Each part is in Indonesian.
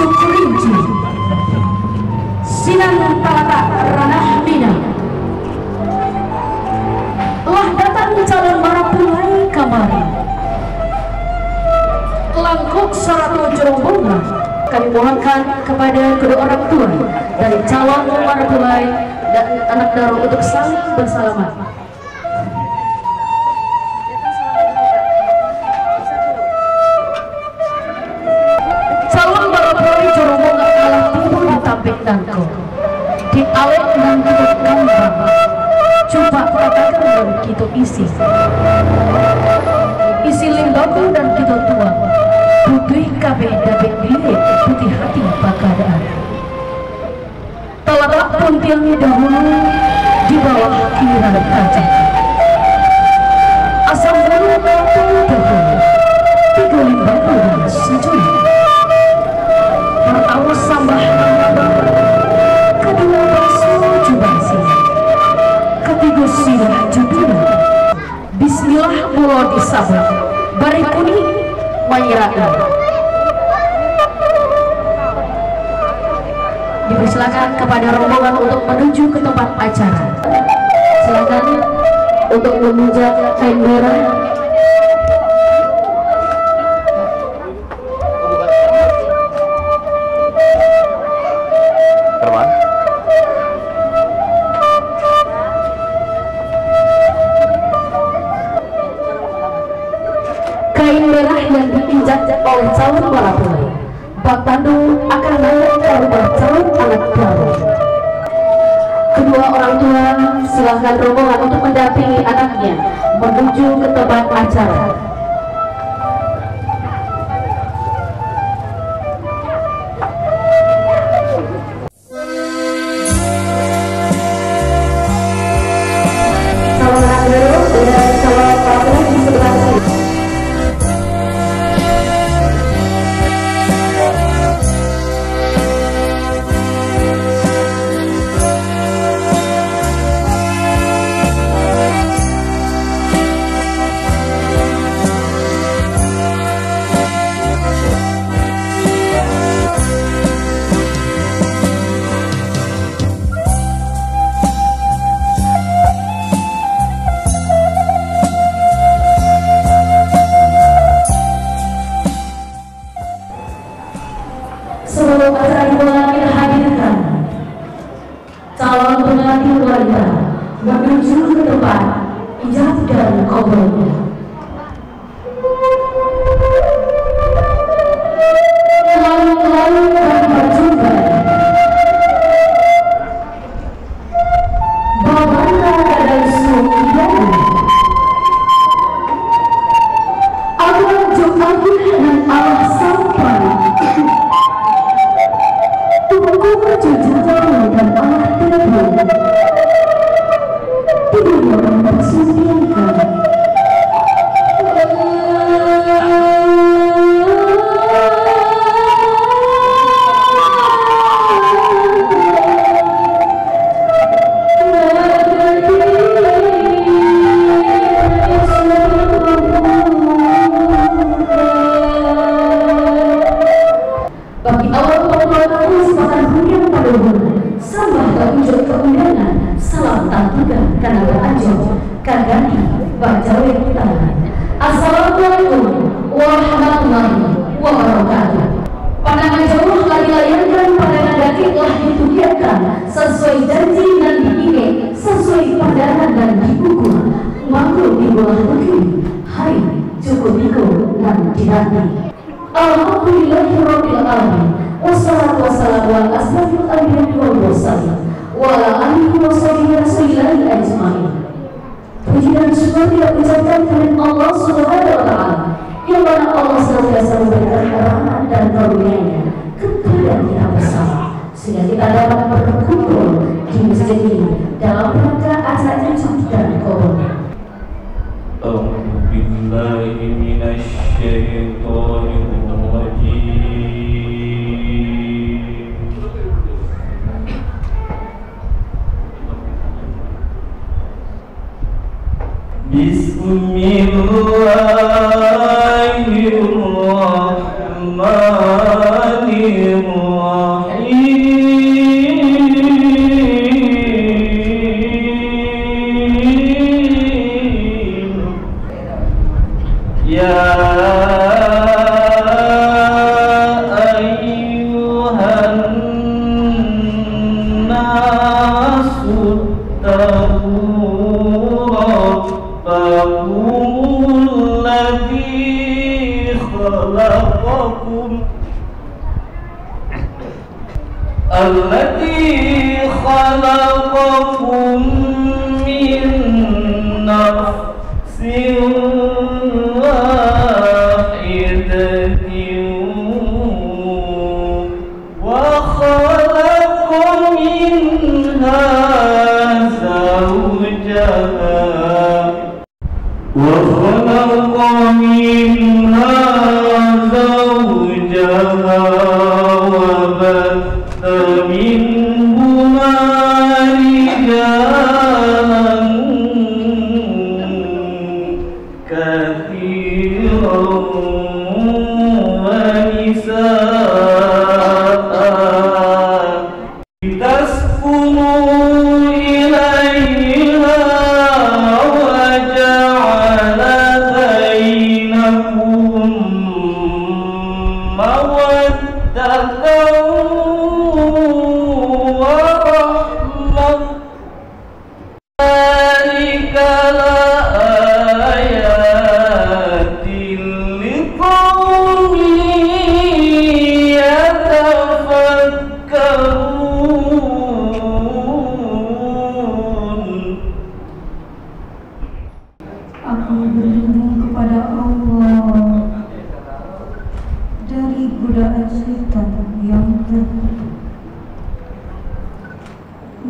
Cukrinci, Sinan Palaka Ranah Minang. Telah datang calon marapulai kamari. Langkuk saratu jerombongan kami mohonkan kepada kedua orang tua dari calon marapulai dan anak daro untuk saling bersalaman. Calon marapulai jerombongan kalah timbul di tampik dangko di awet dan kita kambang. Coba katakan dan kita isi limbaku dan kita tua putih kabe dapat bilik putih hati pakadaan. Teletak puntilnya dahulu di bawah kiran kaca. Asam bulu kampung dahulu tiga limbaku dan sejuli. Pertama sambah kedua bakso jubasi, ketiga silah judul. Bismillah mulo disabut bari kuning mayiraka. Dipersilakan kepada rombongan untuk menuju ke tempat acara. Silakan untuk meminjam kain merah. Kain merah yang diinjak oleh calon marapulai bak tandu akan naik ke rumah calon anak baru. Kedua orang tua silahkan rombongan untuk mendampingi anaknya menuju ke tempat acara. Calon anak baru dan calon marapulai di sebelah kiri. Sebelum acara dimulai hadirkan calon pengantin wanita menuju ke tempat ijab dan kabulnya. Lalu kami berjumpa Babanda dan Sukian Allah Jum'agih dan Allah Sampan Tubuhku berjujur dan Allah Tuhan Tubuhnya orang bersumpahkan bagi awal pengelolaan kesempatan hunian pada hubungan sambah terwujud keundangan salam tantukan karena berajau kagani bacawe tangan. Assalamualaikum warahmatullahi wabarakatuh. Pandangan jauh telah dilayangkan, pandangan dekat telah ditujukan sesuai janji dan diingat sesuai pandangan dan dibuku manggung di bawah negeri hai cukup ikut dan dinanti. Alhamdulillahirabbil alamin. Wassalatu wassalamu ala asrofil anbiya'i wal mursalin wa ala alihi wa sahbihi ajmain. Puji dan syukur kita ucapkan kepada Allah Subhanahu wa taala yang mana Allah senantiasa memberikan rahmat dan karunia-Nya kepada kita bersama sehingga kita dapat berkumpul di masjid ini dalam rangka acara ijab dan kabulnya. A'udzubillahi minasyaitonir rajim. Bismillahirrahmanirrahim. لتسكنوا إليها وجعل بينكم مودة ورحمة ذلك لآيات لقوم يتفكرون. Aku berlindung kepada Allah dari godaan syaitan yang terkutuk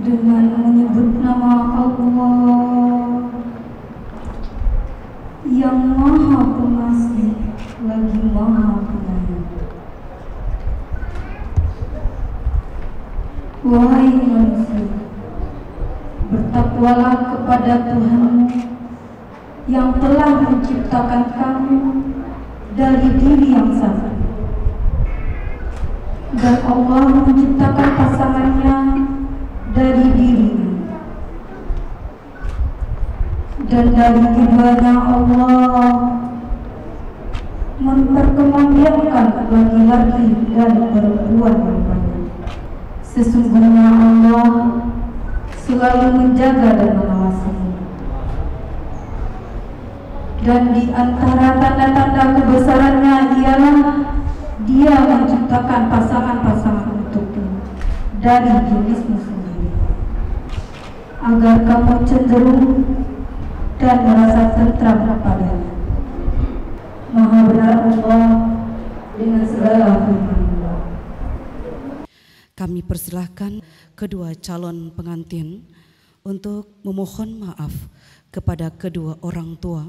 dengan menyebut nama Allah yang Maha Pengasih lagi Maha Penyayang. Wahai manusia, bertakwalah kepada Tuhanmu yang telah menciptakan kamu dari diri yang sama, dan Allah menciptakan pasangannya dari dirinya, dan dari keduanya Allah memperkembangbiakkan laki-laki dan perempuan yang banyak. Sesungguhnya Allah selalu menjaga dan mengawasimu. Dan di antara tanda-tanda kebesarannya ialah Dia menciptakan pasangan-pasangan untukmu dari jenismu sendiri, agar kamu cenderung dan merasa tentram padanya. Maha benar Allah dengan segala firman-Nya. Kami persilahkan kedua calon pengantin untuk memohon maaf kepada kedua orang tua.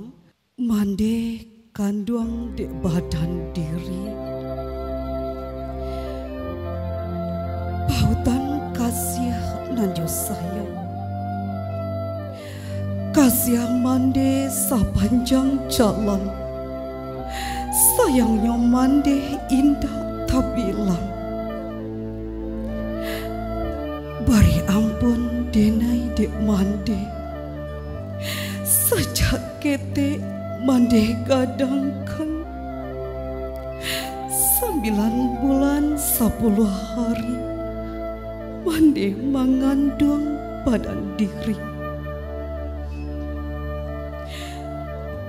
Mande kandung di badan diri, pautan kasih nanjo sayang, kasih mande sepanjang jalan, sayangnya mande indah tabilang. Bari ampun denai dek mande, sejak kete mande gadangkan 9 bulan 10 hari mande mengandung badan diri.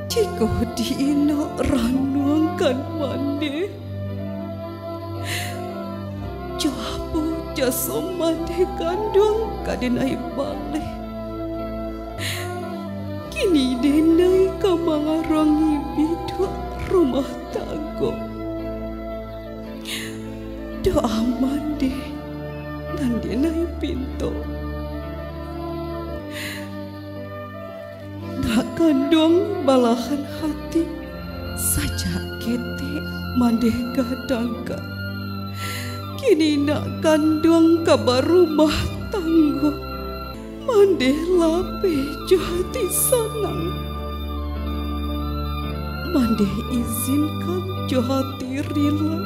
Jika diina ranuangkan mande, jabu jasa mande kandung kadenai balik. Kini denai kamangarangi biduk rumah tangga. Doa mande dan denai pintu. Nak kandung balahan hati saja kete mande gadangkan. Kini nak kandung kabar rumah tangga. Mande lape jati sanang, mande izinkan jati rila,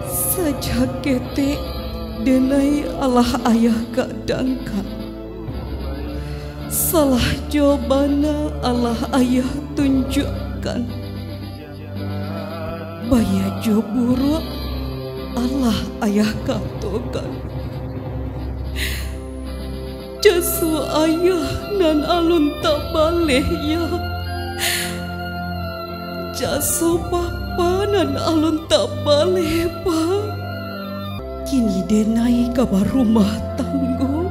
saja kete denai Allah ayah gadangkan. Salah jawabana Allah ayah tunjukkan, baya jo buruk Allah ayah katakan. Jasu ayah nan alun tak balik ya, jasu papa nan alun tak balik pa. Kini denai kabar rumah tangga,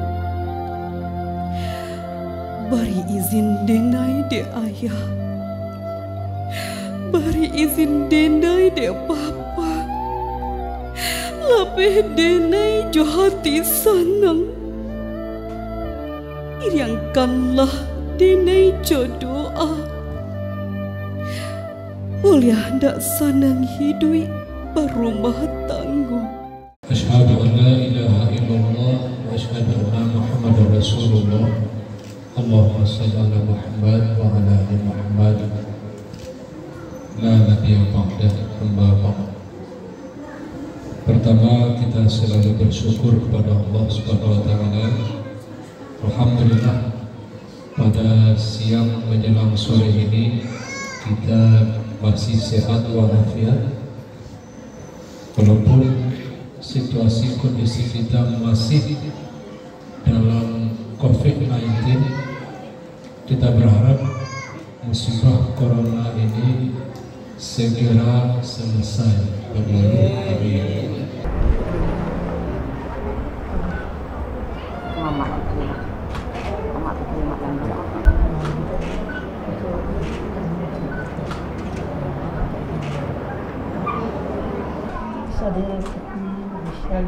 bari izin denai de ayah, bari izin denai de papa, lebih denai jo hati senang. Iriangkanlah denai doa, boleh ndak senang hidup berumah tangga. Asyhadu an la ilaha illallah wa asyhadu anna Muhammadar Rasulullah. Allahumma shalli ala Muhammad wa ala ali Muhammad. La nabiyya ba'da, amma ba'd. Pertama, kita selalu bersyukur kepada Allah Subhanahu wa taala. Alhamdulillah, pada siang menjelang sore ini kita masih sehat walafiat. Walaupun situasi kondisi kita masih dalam COVID-19, kita berharap musibah corona ini segera selesai berlalu. Amin. Saudaraku Michel,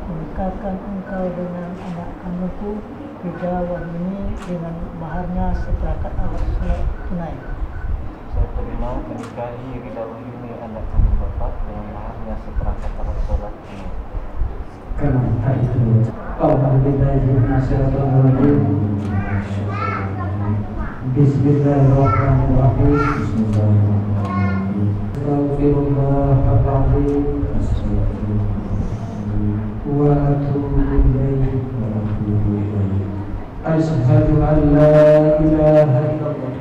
menikahkan engkau dengan anak kandungku Rida Wahyuni dengan maharnya seperangkat alat sholat tunai. Saya terima menikahi Rida Wahyuni anak kandung Bapak dengan maharnya seperangkat alat sholat tunai. Karena itu, Bismillahirrahmanirrahim. Bismillahirrahmanirrahim. Astagfirullahaladzim wa atubu ilaih. Asyhadu an la ilaha illallah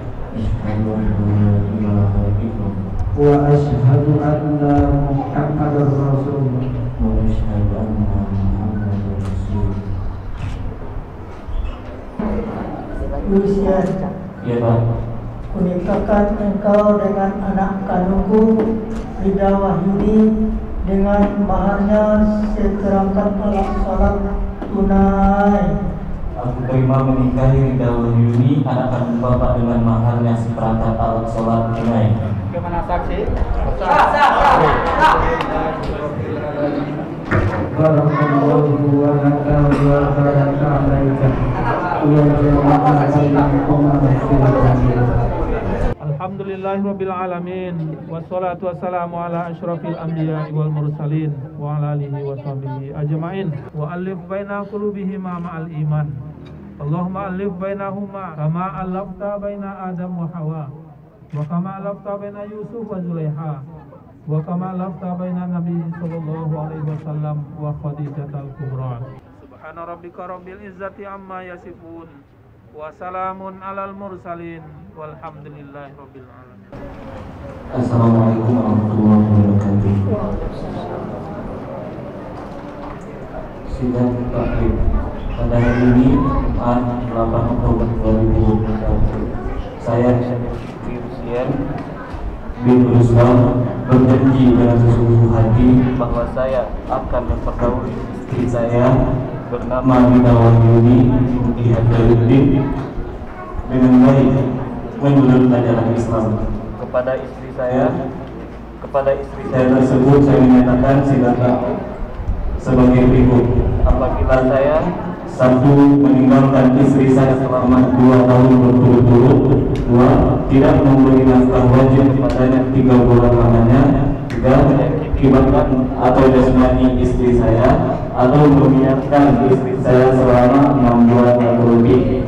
wa asyhadu anna Muhammadar Rasulullah. Lucian, Ya Pak. kunikahkan engkau dengan anak kandungku Rida Wahyuni dengan maharnya seperangkat alat sholat tunai. Aku terima menikahi Rida Wahyuni anak kandung Bapak dengan maharnya seperangkat alat sholat tunai. Bagaimana saksi? Barakallahu wa nafa'ana wa baraka alaika wa ja'alnakum Alhamdulillahirabbil alamin wassalatu wassalamu ala asyrafil anbiya'i wal mursalin wa ala alihi wa sahbihi ajmain wa alif baina qulubihima ma'al iman. Allahumma alif bainahuma kama alafta baina Adam wa Hawa wa kama alafta baina Yusuf wa Zulaiha wa kama alafta baina Nabi sallallahu alaihi wasallam wa Khadijatal Kubra. Subhana rabbika rabbil izzati amma yasifun wa salamun alal mursalin walhamdulillahi rabbil alamin. Assalamualaikum warahmatullahi wabarakatuh. Sidang takrib pada hari ini Jumat 8 Oktober 2021, saya Lucian bin Ruslan berjanji dengan sesungguh hati bahwa saya akan mempergauli istri saya bernama Rida Wahyuni binti Hadaluddin dengan baik menurut ajaran Islam. Kepada istri saya tersebut saya menyatakan silakan sebagai berikut. Apabila saya satu, meninggalkan istri saya selama 2 tahun berturut-turut. 2, tidak memberi nafkah wajib kepadanya 3 bulan lamanya. 3, menyakitkan atau jasmani istri saya atau membiarkan istri saya selama 6 bulan atau lebih.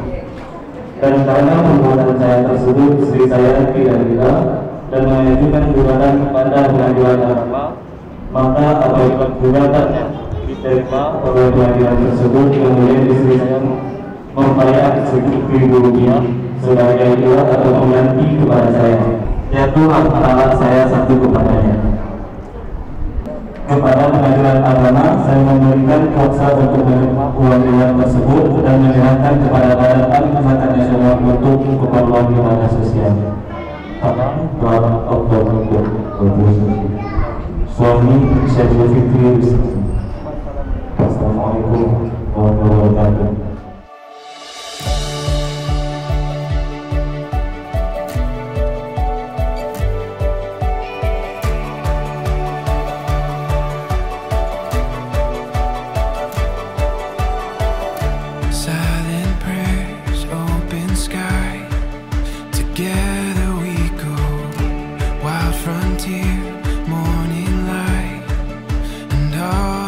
Dan karena perbuatan saya tersebut istri saya tidak rela dan mengajukan gugatan kepada pengadilan agama, maka apabila gugatannya diterima oleh pengadilan tersebut, kemudian istri saya membayar $1.000 sebagai ilat atau pengganti kepada saya, jatuhlah talak saya satu kepadanya. Kepada pengadilan agama, saya memberikan kuasa untuk menerima uang ilat tersebut dan menyerahkan kepada Badan Angkatan Nasional untuk keperluan ibadah sosial. Tanggal 2 Oktober 2021. Suami Syekh Fikri. Assalamualaikum warahmatullahi wabarakatuh. Silent prayers, open sky. Together we go, wild frontier, morning light, and all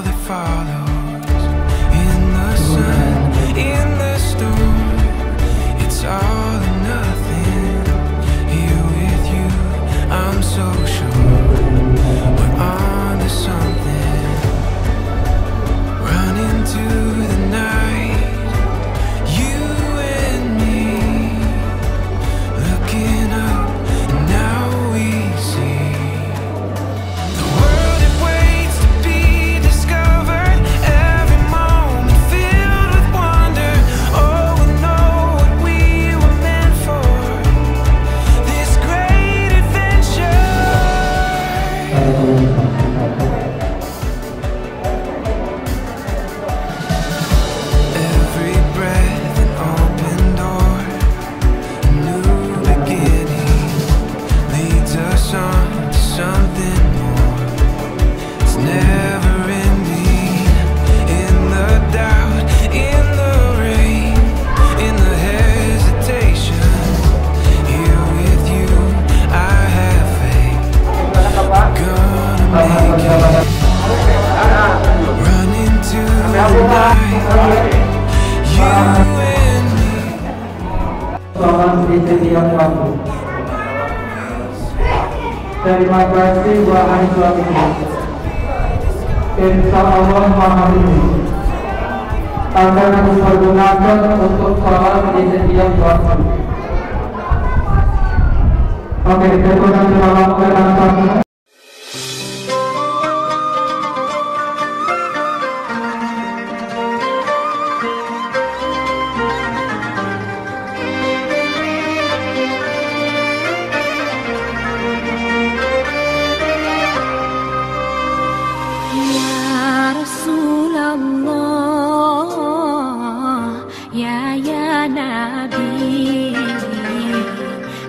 You and me. Sholat di setiap waktu. Terima kasih wahai suamiku. Insya Allah malam ini akan aku pergunakan untuk sholat di setiap waktu. Oke, kita akan melakukan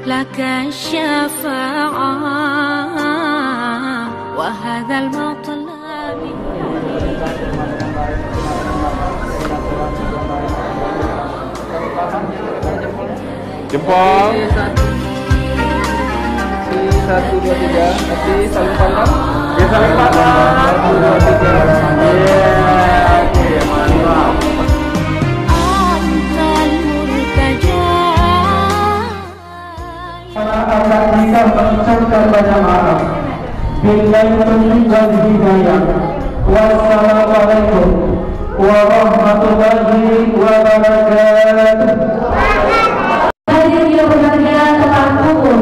لك الشفاعة وهذا المطلب. Jempol. 1, 2, 3. Nanti saling pandang. Ya saling pandang. 1, 2, 3. Oke, mantap. akan bisa mengucapkan banyak maaf. Billahi taufiq wal hidayah. Wassalamualaikum warahmatullahi wabarakatuh. Hadirin yang berbahagia, tepat pukul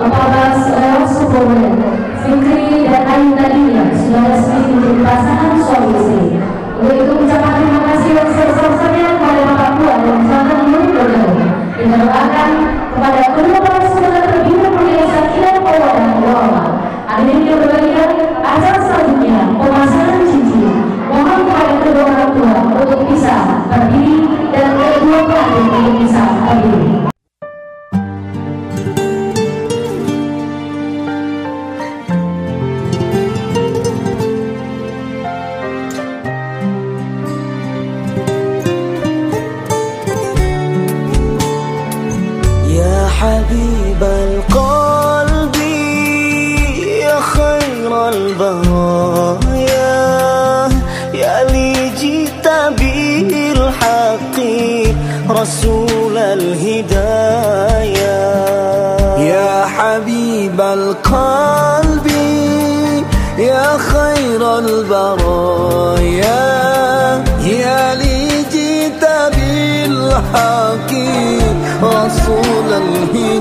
14.10 Fikri dan Ayu tadinya sudah resmi menjadi pasangan suami istri. Untuk itu ucapan terima kasih yang sebesar-besarnya kepada Bapak Tua dan Jangan Menurut kita doakan kepada kedua pasangan terbina menjadi sakinah mawaddah warahmah. Hadirin yang berbahagia, acara selanjutnya pemasangan cincin. Mohon kepada kedua orang tua untuk bisa berdiri dan kedua pengantin untuk bisa berdiri. حبيب القلب يا خير البرايا يا لي جئت بالحق رسول الهدايا يا حبيب القلب يا خير البرايا يا لي جئت بالحق رسول الهدايا